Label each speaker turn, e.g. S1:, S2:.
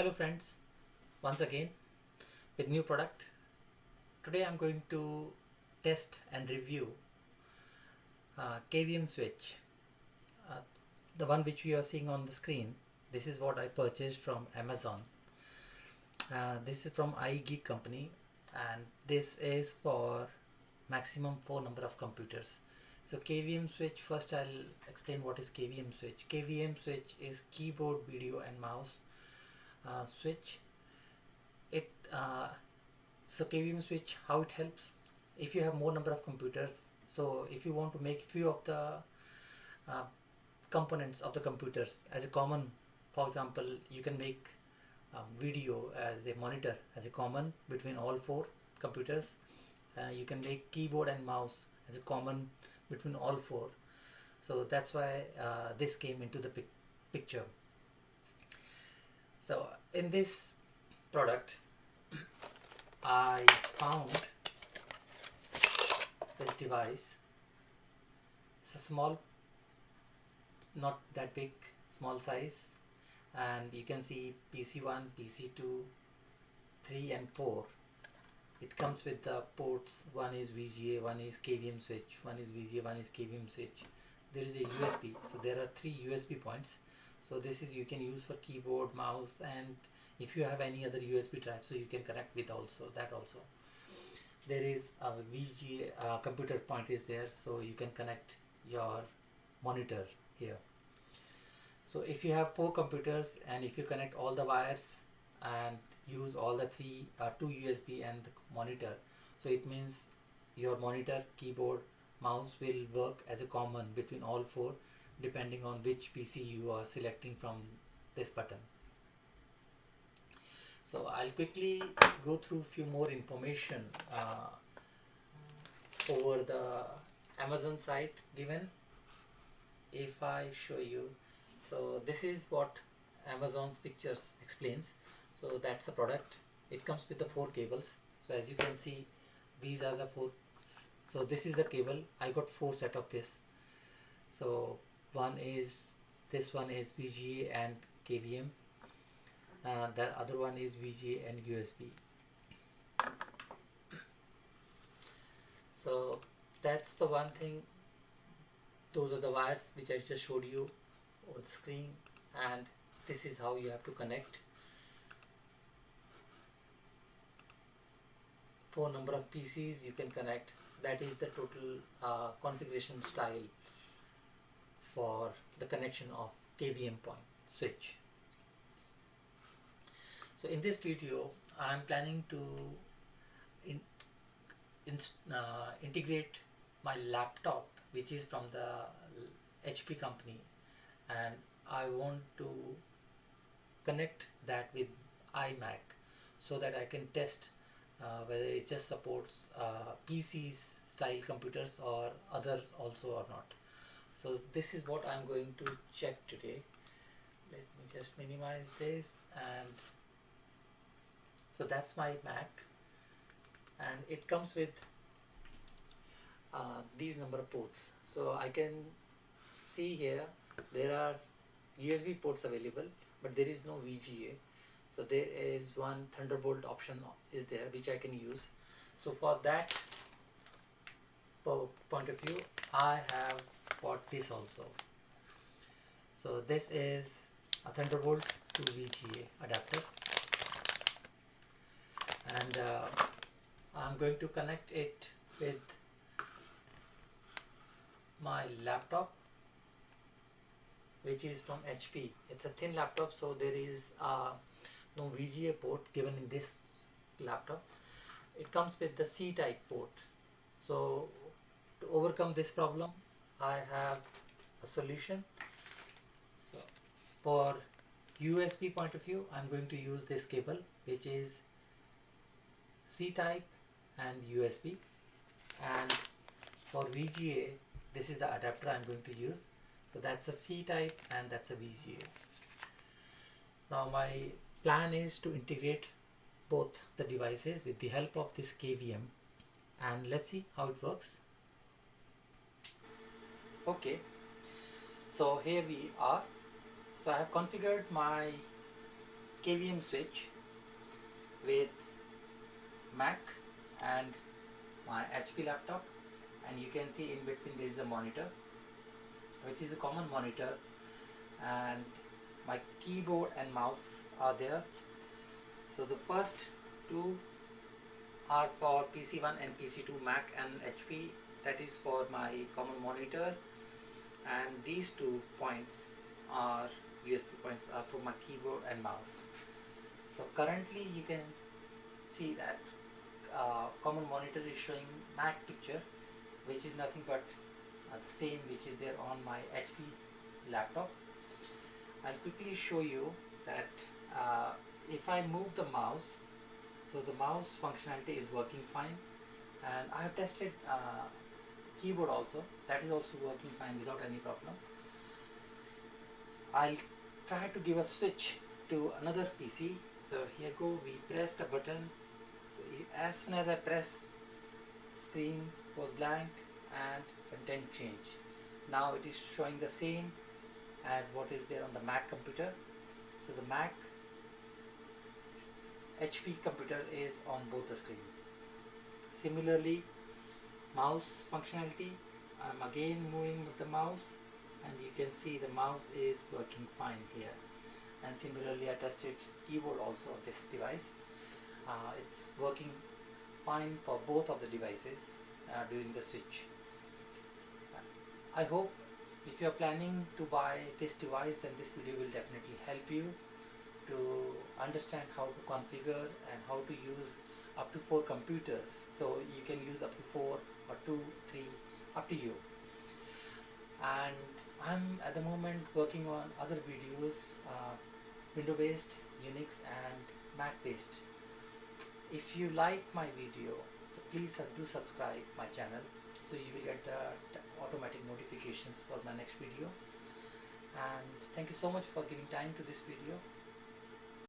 S1: Hello friends, once again with new product. Today I'm going to test and review KVM switch, uh, the one which you are seeing on the screen. This is what I purchased from Amazon. This is from iGeek company, and this is for maximum 4 number of computers. So KVM switch, first I'll explain what is KVM switch. KVM switch is keyboard, video and mouse switch. It So KVM switch, how it helps if you have more number of computers. So if you want to make few of the uh, components of the computers as a common, for example, you can make video as a monitor as a common between all 4 computers. You can make keyboard and mouse as a common between all 4. So that's why this came into the picture. So in this product I found this device. It's a small, not that big, small size, and you can see PC1, PC2, 3 and 4. It comes with the ports. One is VGA, one is KVM switch, one is VGA, one is KVM switch. There is a USB, so there are 3 USB points. So this is you can use for keyboard, mouse, and if you have any other USB drive, so you can connect with also that also. There is a VGA computer point is there, so you can connect your monitor here. So if you have 4 computers and if you connect all the wires and use all the 2 USB and the monitor, so it means your monitor, keyboard, mouse will work as a common between all 4 depending on which PC you are selecting from this button. So I'll quickly go through few more information over the Amazon site given. If I show you, so this is what Amazon's pictures explains. So that's the product. It comes with the 4 cables. So as you can see, these are the 4. So this is the cable. I got 4 set of this. So this one is VGA and KVM. The other one is VGA and USB. So that's the one thing. Those are the wires which I just showed you over the screen, and this is how you have to connect. 4 number of PCs you can connect. That is the total configuration style for the connection of KVM point switch. So in this video I am planning to integrate my laptop, which is from the HP company, and I want to connect that with iMac so that I can test whether it just supports PCs style computers or others also or not. So this is what I'm going to check today. Let me just minimize this, and so that's my Mac, and it comes with these number of ports. So I can see here there are USB ports available, but there is no VGA. So there is one Thunderbolt option is there which I can use. So for that point of view, I have bought this also. So this is a Thunderbolt to VGA adapter, and I'm going to connect it with my laptop, which is from HP. It's a thin laptop, so there is no VGA port given in this laptop. It comes with the C-type port. So to overcome this problem, I have a solution. So for USB point of view, I'm going to use this cable, which is C-type and USB, and for VGA, this is the adapter I'm going to use. So that's a C-type and that's a VGA. Now my plan is to integrate both the devices with the help of this KVM, and let's see how it works. Okay, so here we are. So I have configured my KVM switch with Mac and my HP laptop, and you can see in between there is a monitor which is a common monitor, and my keyboard and mouse are there. So the first two are for PC1 and PC2 Mac and HP, that is for my common monitor, and these 2 points are USB points are for my keyboard and mouse. So currently you can see that common monitor is showing Mac picture, which is nothing but the same which is there on my HP laptop. I'll quickly show you that if I move the mouse, so the mouse functionality is working fine, and I have tested keyboard also, that is also working fine without any problem. I'll try to give a switch to another PC. So here go, we press the button. So as soon as I press, screen goes blank and content change. Now it is showing the same as what is there on the Mac computer. So the Mac HP computer is on both the screen. Similarly, mouse functionality, I'm again moving with the mouse, and you can see the mouse is working fine here. And similarly, I tested keyboard also on this device. It's working fine for both of the devices during the switch. I hope if you are planning to buy this device, then this video will definitely help you to understand how to configure and how to use up to 4 computers. So you can use up to 4 or 2, 3, up to you. And I'm at the moment working on other videos, Windows based, Unix and Mac based. If you like my video, so please do subscribe my channel, so you will get the automatic notifications for my next video. And thank you so much for giving time to this video.